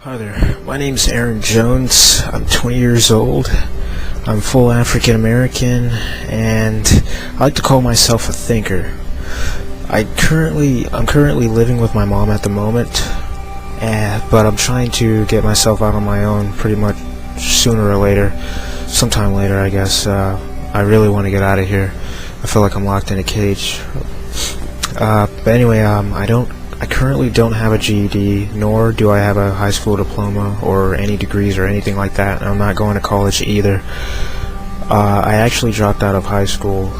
Hi there, my name's Aaron Jones. I'm 20 years old. I'm full African American, and I like to call myself a thinker. I'm currently living with my mom at the moment, but I'm trying to get myself out on my own pretty much sooner or later, sometime later I guess. I really want to get out of here. I feel like I'm locked in a cage. But anyway, I currently don't have a GED, nor do I have a high school diploma or any degrees or anything like that. I'm not going to college either. I actually dropped out of high school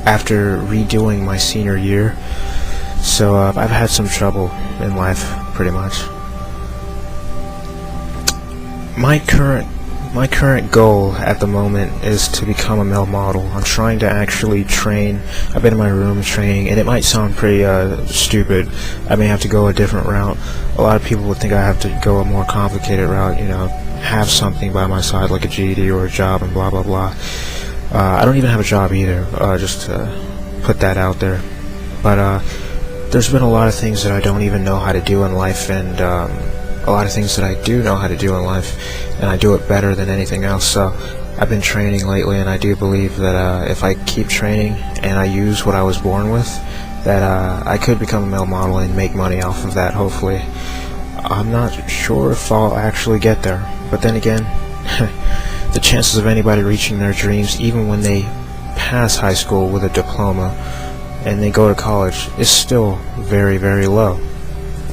after redoing my senior year, so I've had some trouble in life, pretty much. My current goal at the moment is to become a male model. I'm trying to actually train. I've been in my room training, and it might sound pretty stupid. I may have to go a different route. A lot of people would think I have to go a more complicated route, have something by my side like a GED or a job and blah blah blah. I don't even have a job either, just to put that out there. But there's been a lot of things that I don't even know how to do in life, and a lot of things that I do know how to do in life, and I do it better than anything else. So I've been training lately, and I do believe that if I keep training and I use what I was born with, that I could become a male model and make money off of that, hopefully. I'm not sure if I'll actually get there, but then again, the chances of anybody reaching their dreams, even when they pass high school with a diploma and they go to college, is still very, very low.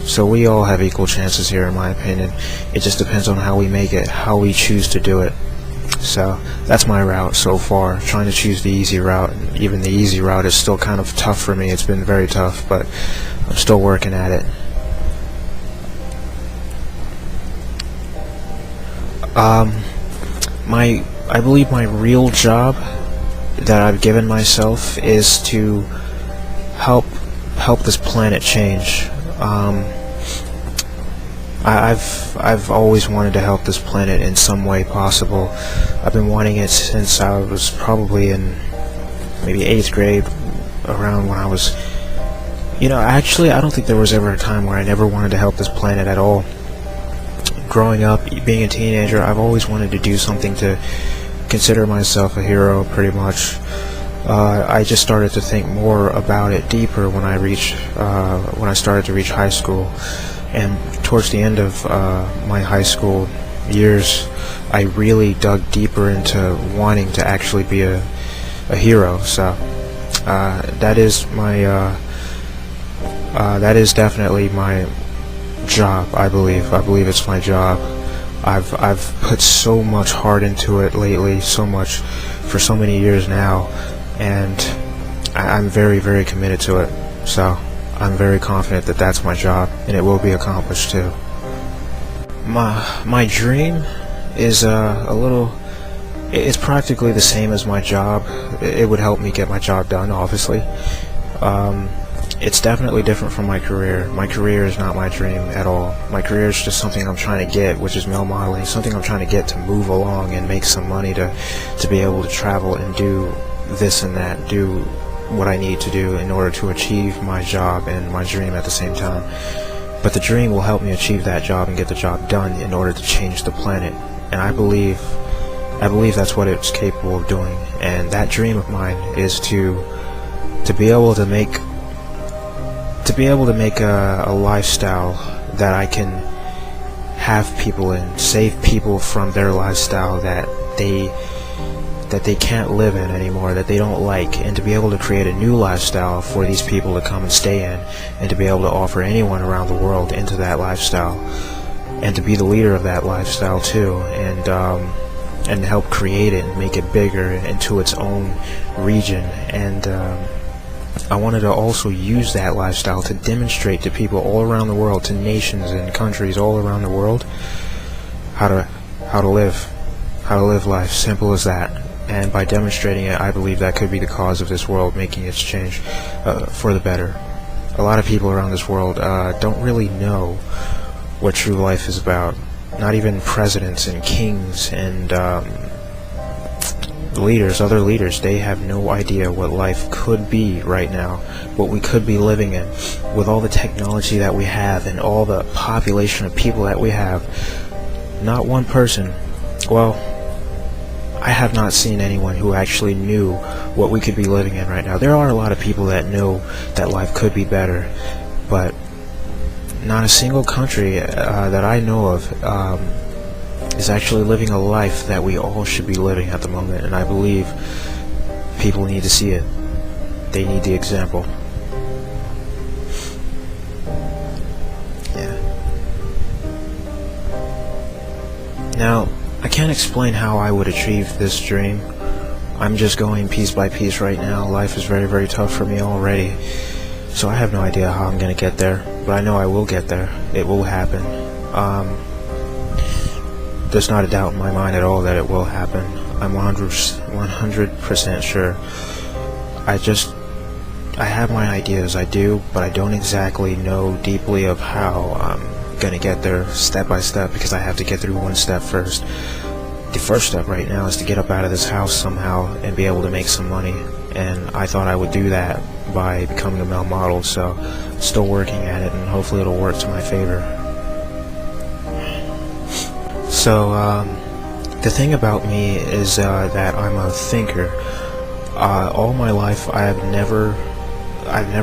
So we all have equal chances here, in my opinion. It just depends on how we make it, how we choose to do it. So that's my route so far, trying to choose the easy route. And even the easy route is still kind of tough for me. It's been very tough, but I'm still working at it. I believe my real job that I've given myself is to help this planet change. I've always wanted to help this planet in some way possible. I've been wanting it since I was probably in maybe 8th grade, around when I was, actually I don't think there was ever a time where I never wanted to help this planet at all. Growing up, being a teenager, I've always wanted to do something to consider myself a hero, pretty much. I just started to think more about it deeper when I started to reach high school, and towards the end of my high school years, I really dug deeper into wanting to actually be a hero. So that is definitely my job. I believe it's my job. I've put so much heart into it lately, so much for so many years now, and I'm very, very committed to it. So I'm very confident that that's my job, and it will be accomplished too. My dream is it's practically the same as my job. It would help me get my job done, obviously. It's definitely different from my career. My career is not my dream at all. My career is just something I'm trying to get, which is male modeling, something I'm trying to get to move along and make some money to be able to travel and do this and that, do what I need to do in order to achieve my job and my dream at the same time. But the dream will help me achieve that job and get the job done in order to change the planet, and I believe that's what it's capable of doing. And that dream of mine is to be able to make a lifestyle that I can have people in, save people from their lifestyle that they can't live in anymore, that they don't like, and to be able to create a new lifestyle for these people to come and stay in, and to be able to offer anyone around the world into that lifestyle, and to be the leader of that lifestyle too, and help create it and make it bigger into its own region. And I wanted to also use that lifestyle to demonstrate to people all around the world, to nations and countries all around the world, how to live life. Simple as that. And by demonstrating it, I believe that could be the cause of this world making its change for the better. A lot of people around this world don't really know what true life is about. Not even presidents and kings and leaders, other leaders, they have no idea what life could be right now, what we could be living in, with all the technology that we have and all the population of people that we have. Not one person, well, I have not seen anyone who actually knew what we could be living in right now. There are a lot of people that know that life could be better, but not a single country that I know of is actually living a life that we all should be living at the moment, and I believe people need to see it. They need the example. Yeah. Now, I can't explain how I would achieve this dream. I'm just going piece by piece right now. Life is very, very tough for me already, so I have no idea how I'm going to get there, but I know I will get there. It will happen. There's not a doubt in my mind at all that it will happen. I'm 100% sure. I have my ideas, I do, but I don't exactly know deeply of how I'm gonna get there step by step, because I have to get through one step first. The first step right now is to get up out of this house somehow and be able to make some money, and I thought I would do that by becoming a male model, so still working at it, and hopefully it'll work to my favor. So, the thing about me is that I'm a thinker. All my life I've never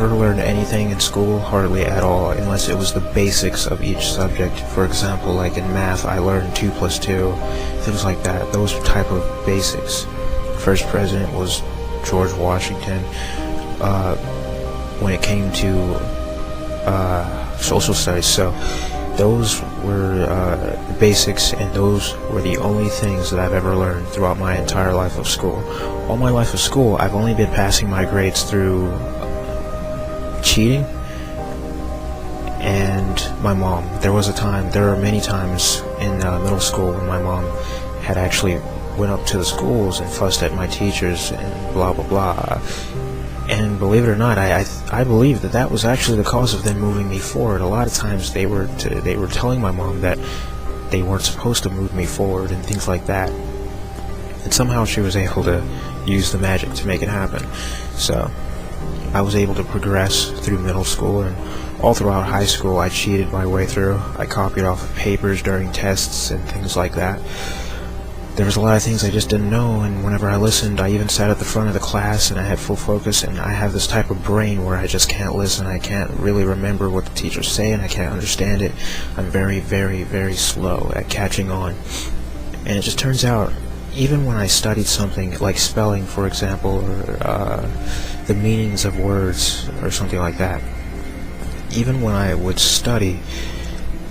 learned anything in school, hardly at all, unless it was the basics of each subject. For example, like in math, I learned 2 plus 2, things like that. Those type of basics. First president was George Washington. When it came to social studies, so those were the basics, and those were the only things that I've ever learned throughout my entire life of school. All my life of school, I've only been passing my grades through cheating and my mom. There were many times in middle school when my mom had actually went up to the schools and fussed at my teachers and blah blah blah. And believe it or not, I believe that was actually the cause of them moving me forward. A lot of times they were telling my mom that they weren't supposed to move me forward and things like that. And somehow she was able to use the magic to make it happen. So I was able to progress through middle school, and all throughout high school I cheated my way through. I copied off of papers during tests and things like that. There was a lot of things I just didn't know, and whenever I listened, I even sat at the front of the class and I had full focus, and I have this type of brain where I just can't listen. I can't really remember what the teachers say, and I can't understand it. I'm very, very, very slow at catching on. And it just turns out, even when I studied something like spelling, for example, or the meanings of words or something like that, even when I would study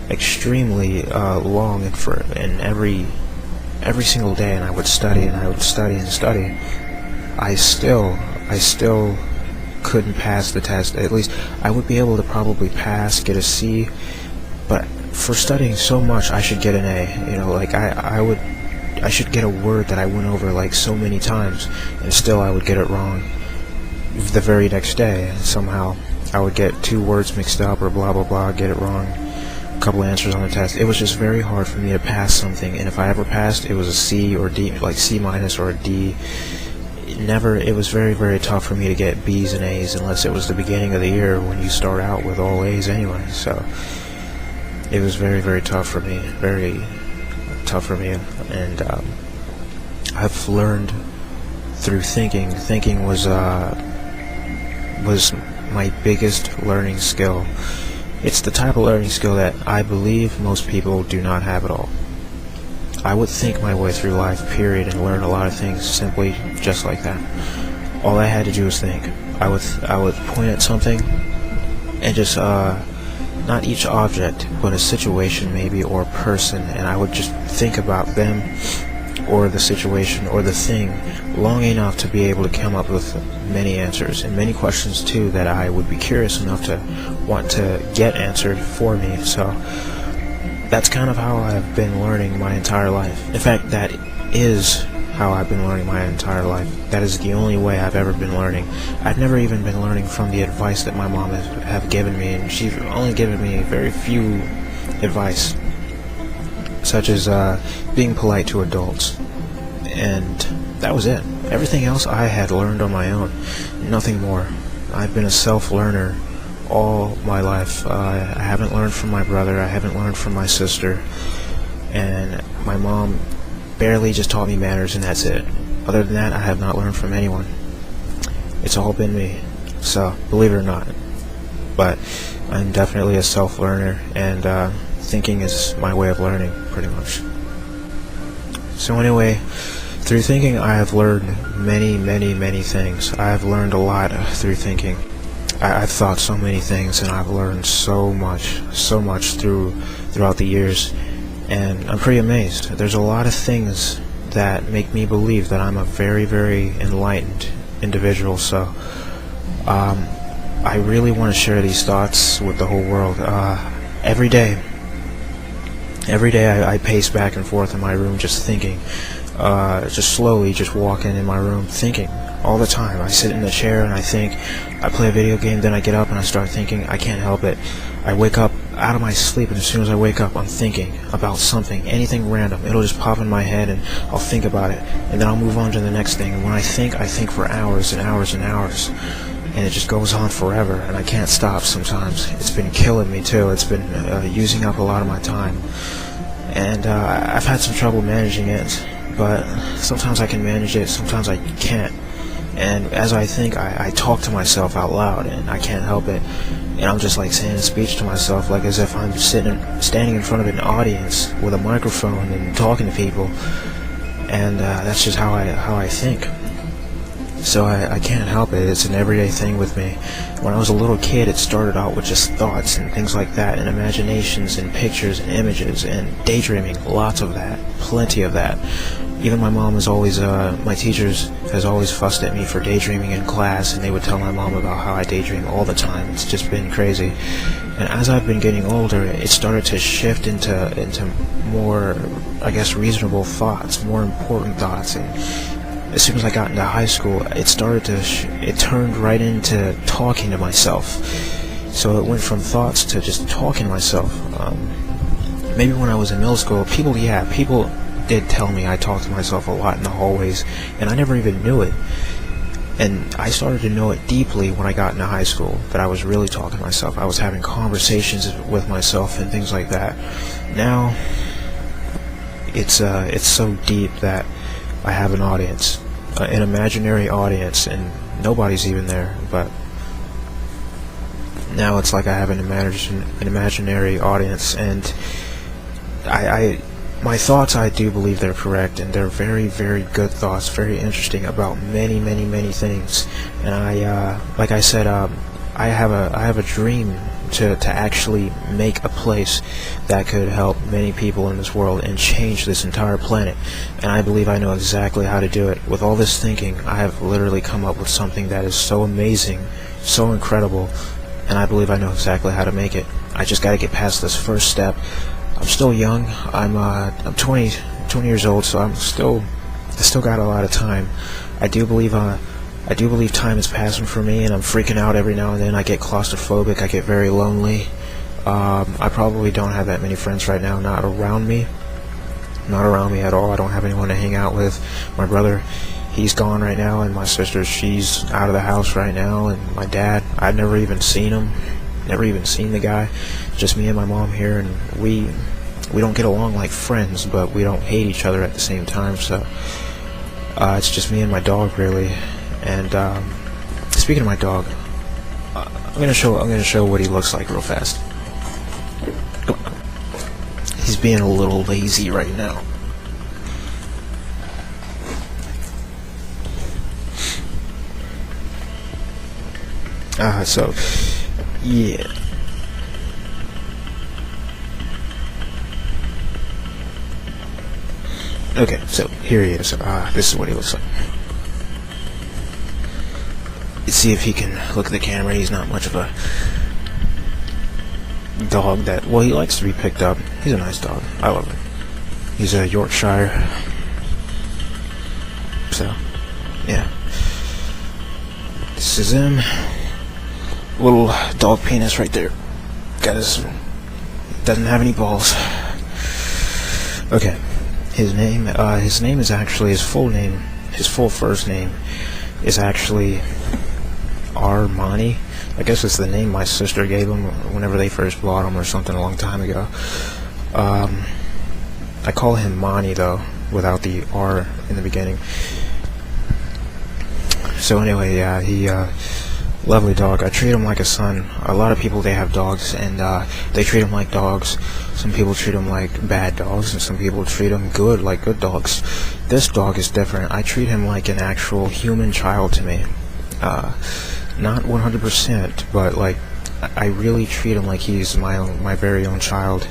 extremely long and every single day, and I would study and I would study and study, I still couldn't pass the test. At least I would be able to probably pass, get a C, but for studying so much I should get an A. You know, like I should get a word that I went over like so many times, and still I would get it wrong the very next day. And somehow I would get 2 words mixed up or blah blah blah, get it wrong, a couple answers on the test. It was just very hard for me to pass something, and if I ever passed, it was a C or D, like C minus or a D. It was very, very tough for me to get B's and A's, unless it was the beginning of the year when you start out with all A's anyway. So it was very, very tough for me, and I've learned through thinking. Thinking was my biggest learning skill. It's the type of learning skill that I believe most people do not have at all. I would think my way through life, period, and learn a lot of things simply just like that. All I had to do was think. I would point at something and just not each object, but a situation maybe, or a person, and I would just think about them or the situation or the thing long enough to be able to come up with many answers, and many questions too that I would be curious enough to want to get answered for me. So that's kind of how I've been learning my entire life. In fact, that is how I've been learning my entire life. That is the only way I've ever been learning. I've never even been learning from the advice that my mom have given me, and she's only given me very few advice, such as being polite to adults, and that was it. Everything else I had learned on my own, nothing more. I've been a self-learner all my life. I haven't learned from my brother, I haven't learned from my sister, and my mom barely just taught me manners, and that's it. Other than that, I have not learned from anyone. It's all been me, so believe it or not. But I'm definitely a self-learner, and thinking is my way of learning, pretty much. So anyway, through thinking I have learned many things. I have learned a lot through thinking. I've thought so many things, and I've learned so much throughout the years, and I'm pretty amazed. There's a lot of things that make me believe that I'm a very enlightened individual, so I really want to share these thoughts with the whole world. Every day I pace back and forth in my room just thinking, just slowly just walking in my room thinking all the time. I sit in the chair and I think. I play a video game, then I get up and I start thinking. I can't help it. I wake up out of my sleep, and as soon as I wake up, I'm thinking about something, anything random. It'll just pop in my head, and I'll think about it, and then I'll move on to the next thing. And when I think for hours and hours and hours, and it just goes on forever, and I can't stop sometimes. It's been killing me too. It's been using up a lot of my time, and I've had some trouble managing it, but sometimes I can manage it, sometimes I can't. And as I think, I talk to myself out loud, and I can't help it. And I'm just like saying a speech to myself, like as if I'm standing in front of an audience with a microphone and talking to people. And that's just how I think. So I can't help it. It's an everyday thing with me. When I was a little kid, it started out with just thoughts and things like that, and imaginations and pictures and images and daydreaming. Lots of that, plenty of that. Even my mom is always, my teachers has always fussed at me for daydreaming in class, and they would tell my mom about how I daydream all the time. It's just been crazy. And as I've been getting older, it started to shift into more, I guess, reasonable thoughts, more important thoughts. And as soon as I got into high school, it started to, it turned right into talking to myself. So it went from thoughts to just talking to myself. Maybe when I was in middle school, people did tell me I talked to myself a lot in the hallways, and I never even knew it. And I started to know it deeply when I got into high school, that I was really talking to myself. I was having conversations with myself and things like that. Now, it's so deep that I have an audience, an imaginary audience, and nobody's even there. But now it's like I have an imaginary audience, and my thoughts, I do believe they're correct, and they're very good thoughts, very interesting about many things. And like I said, I have a dream to actually make a place that could help many people in this world and change this entire planet. And I believe I know exactly how to do it. With all this thinking, I have literally come up with something that is so amazing, so incredible, and I believe I know exactly how to make it. I just gotta get past this first step. I'm still young. I'm 20 years old, so I still got a lot of time. I do believe time is passing for me, and I'm freaking out every now and then. I get claustrophobic. I get very lonely. I probably don't have that many friends right now. Not around me at all. I don't have anyone to hang out with. My brother, he's gone right now, and my sister, she's out of the house right now, and my dad, I've never even seen him. Never even seen the guy. Just me and my mom here, and we don't get along like friends, but we don't hate each other at the same time. So it's just me and my dog, really. And speaking of my dog, I'm gonna show what he looks like real fast. He's being a little lazy right now. So yeah. Okay, so here he is. This is what he looks like. Let's see if he can look at the camera. He's not much of a dog that, well, he likes to be picked up. He's a nice dog. I love him. He's a Yorkshire. So, yeah. This is him. Little dog penis right there. Doesn't have any balls. Okay. His name is actually, his full name his full first name is actually Armani. I guess it's the name my sister gave him whenever they first bought him or something a long time ago. I call him Mani though, without the R in the beginning. So anyway, yeah, he lovely dog. I treat him like a son. A lot of people, they have dogs and they treat him like dogs. Some people treat him like bad dogs, and some people treat him good, like good dogs. This dog is different. I treat him like an actual human child to me. Not 100%, but like I really treat him like he's my very own child.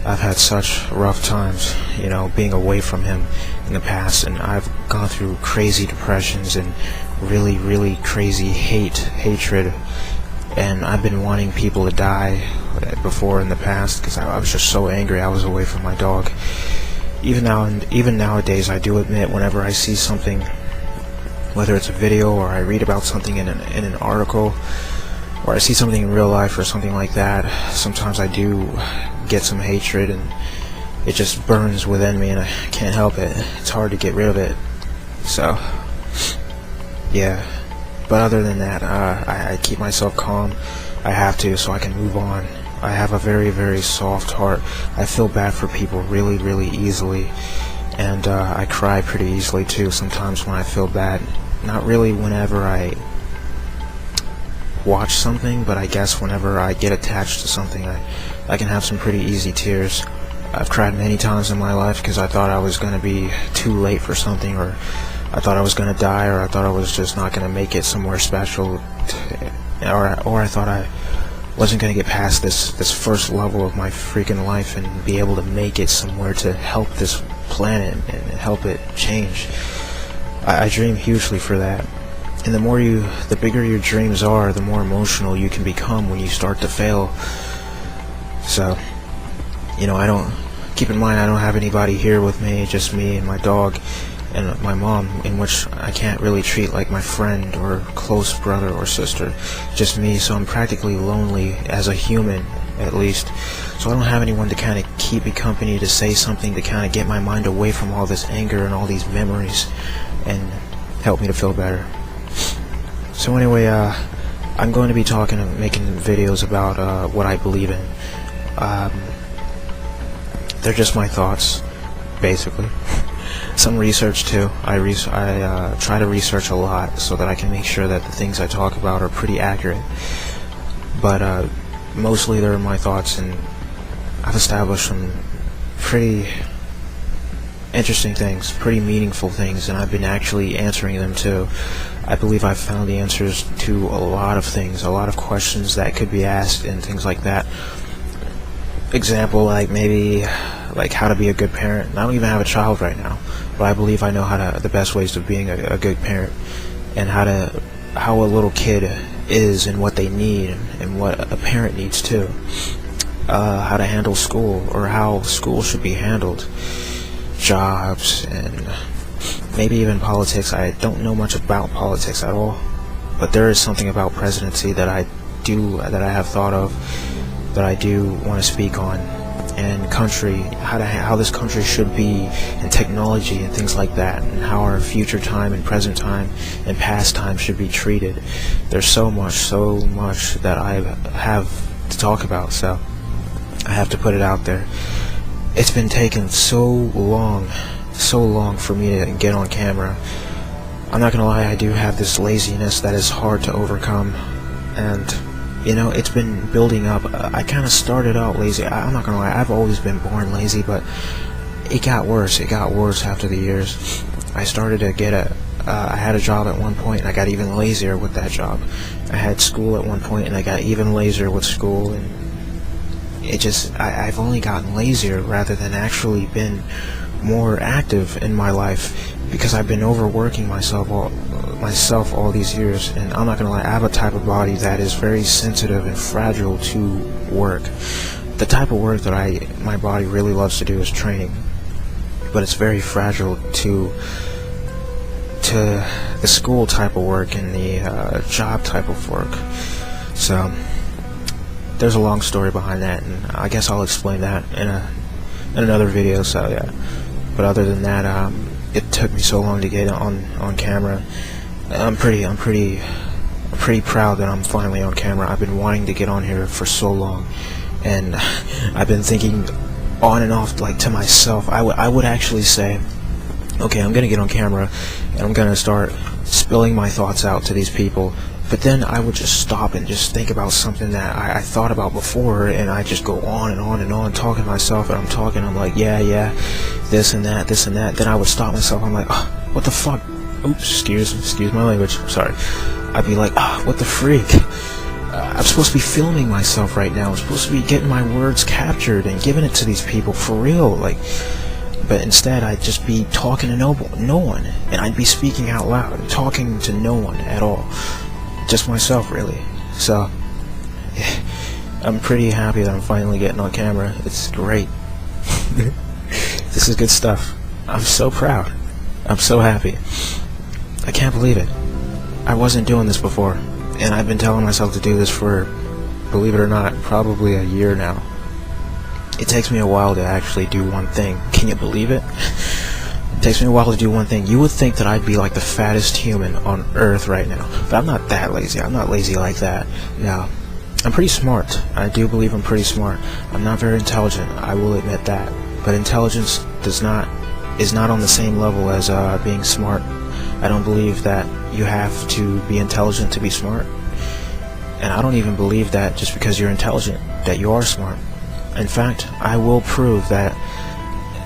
I've had such rough times, you know, being away from him in the past, and I've gone through crazy depressions and really, really crazy hatred, and I've been wanting people to die before in the past because I was just so angry I was away from my dog. Even nowadays, I do admit whenever I see something, whether it's a video or I read about something in an article, or I see something in real life or something like that, sometimes I do get some hatred and it just burns within me and I can't help it. It's hard to get rid of it. So yeah, but other than that, I keep myself calm. I have to, so I can move on. I have a very, very soft heart. I feel bad for people really, really easily, and I cry pretty easily too sometimes when I feel bad. Not really whenever I watch something, but I guess whenever I get attached to something, I can have some pretty easy tears. I've cried many times in my life because I thought I was going to be too late for something, or I thought I was going to die, or I thought I was just not going to make it somewhere special, or I thought I wasn't going to get past this first level of my freaking life and be able to make it somewhere to help this planet and help it change. I dream hugely for that. And the bigger your dreams are, the more emotional you can become when you start to fail. So, you know, keep in mind I don't have anybody here with me, just me and my dog and my mom, in which I can't really treat like my friend or close brother or sister. Just me, so I'm practically lonely as a human, at least. So I don't have anyone to kind of keep me company, to say something to kind of get my mind away from all this anger and all these memories and help me to feel better. So anyway, I'm going to be talking and making videos about what I believe in. They're just my thoughts, basically. Some research too. I try to research a lot so that I can make sure that the things I talk about are pretty accurate. But mostly they're my thoughts, and I've established some pretty interesting things, pretty meaningful things, and I've been actually answering them too. I believe I've found the answers to a lot of things, a lot of questions that could be asked and things like that. Example, like maybe like how to be a good parent. I don't even have a child right now, but I believe I know the best ways of being a good parent, and how a little kid is and what they need and what a parent needs too. How to handle school, or how school should be handled, jobs, and maybe even politics. I don't know much about politics at all, but there is something about presidency that I have thought of, that I do want to speak on, and country, how this country should be, and technology and things like that, and how our future time and present time and past time should be treated. There's so much that I have to talk about, so I have to put it out there. It's been taking so long for me to get on camera. I'm not gonna lie, I do have this laziness that is hard to overcome, and you know, it's been building up. I kind of started out lazy. I'm not gonna lie, I've always been born lazy, but it got worse after the years. I started to I had a job at one point and I got even lazier with that job. I had school at one point and I got even lazier with school, and I've only gotten lazier rather than actually been more active in my life, because I've been overworking myself all these years. And I'm not gonna lie, I have a type of body that is very sensitive and fragile to work. The type of work that my body really loves to do is training, but it's very fragile to the school type of work and the job type of work. So there's a long story behind that, and I guess I'll explain that in another video. So yeah, but other than that, it took me so long to get on camera. I'm pretty proud that I'm finally on camera. I've been wanting to get on here for so long, and I've been thinking on and off, like, to myself. I would actually say, okay, I'm gonna get on camera and I'm gonna start spilling my thoughts out to these people, but then I would just stop and just think about something that I thought about before, and I just go on and on and on talking to myself, and I'm like, yeah, this and that. Then I would stop myself. I'm like, oh, what the fuck? Oops, excuse my language, I'm sorry. I'd be like, what the freak? I'm supposed to be filming myself right now. I'm supposed to be getting my words captured and giving it to these people for real, like. But instead, I'd just be talking to no one, and I'd be speaking out loud, talking to no one at all, just myself, really. So, I'm pretty happy that I'm finally getting on camera. It's great. This is good stuff. I'm so proud. I'm so happy. I can't believe it. I wasn't doing this before, and I've been telling myself to do this for, believe it or not, probably a year now. It takes me a while to actually do one thing. Can you believe it? It takes me a while to do one thing. You would think that I'd be like the fattest human on earth right now, but I'm not that lazy. I'm not lazy like that. No, I'm pretty smart. I do believe I'm pretty smart. I'm not very intelligent, I will admit that, but intelligence is not on the same level as being smart. I don't believe that you have to be intelligent to be smart, and I don't even believe that just because you're intelligent that you are smart. In fact, I will prove that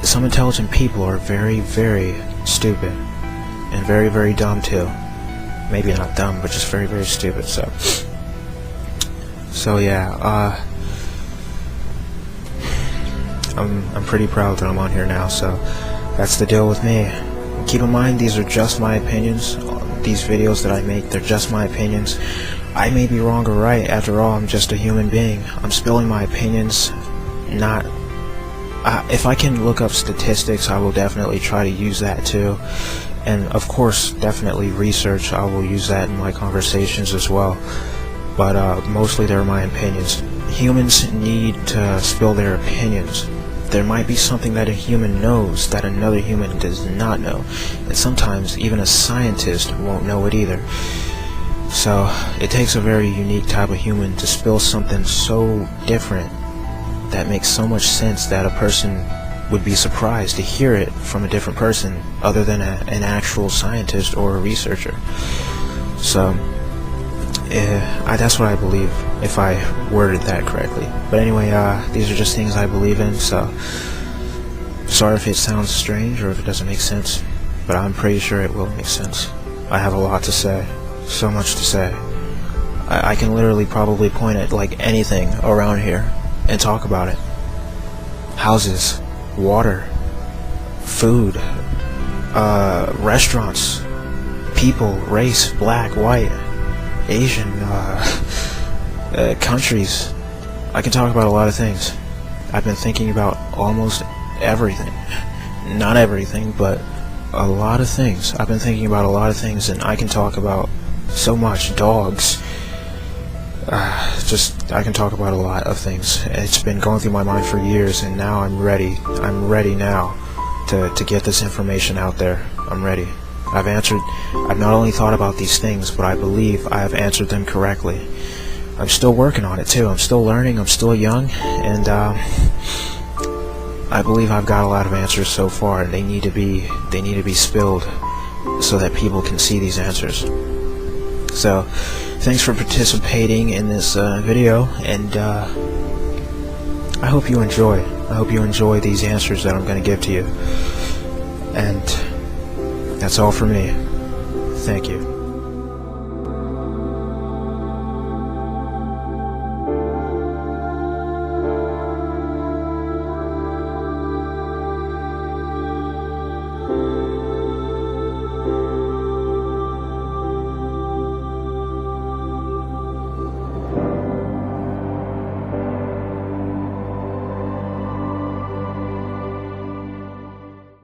some intelligent people are very, very stupid, and very, very dumb too. Maybe not dumb, but just very, very stupid. So yeah, I'm pretty proud that I'm on here now. So that's the deal with me. Keep in mind, these are just my opinions. These videos that I make, they're just my opinions. I may be wrong or right. After all, I'm just a human being. I'm spilling my opinions. Not if I can look up statistics, I will definitely try to use that too, and of course definitely research. I will use that in my conversations as well, but mostly they're my opinions. Humans need to spill their opinions. There might be something that a human knows that another human does not know, and sometimes even a scientist won't know it either. So it takes a very unique type of human to spill something so different that makes so much sense that a person would be surprised to hear it from a different person other than an actual scientist or a researcher. So that's what I believe, if I worded that correctly. But anyway, these are just things I believe in, so sorry if it sounds strange or if it doesn't make sense, but I'm pretty sure it will make sense. I have a lot to say, so much to say. I can literally probably point at like anything around here and talk about it. Houses, water, food, restaurants, people, race, black, white, Asian, countries. I can talk about a lot of things. I've been thinking about almost everything. Not everything, but a lot of things. I've been thinking about a lot of things, and I can talk about so much. Dogs. I can talk about a lot of things. It's been going through my mind for years, and now I'm ready. I'm ready now to get this information out there. I'm ready. I've not only thought about these things, but I believe I have answered them correctly. I'm still working on it too. I'm still learning. I'm still young, and I believe I've got a lot of answers so far, and they need to be spilled so that people can see these answers. So, thanks for participating in this video, and I hope you enjoy. I hope you enjoy these answers that I'm going to give to you. And that's all for me. Thank you.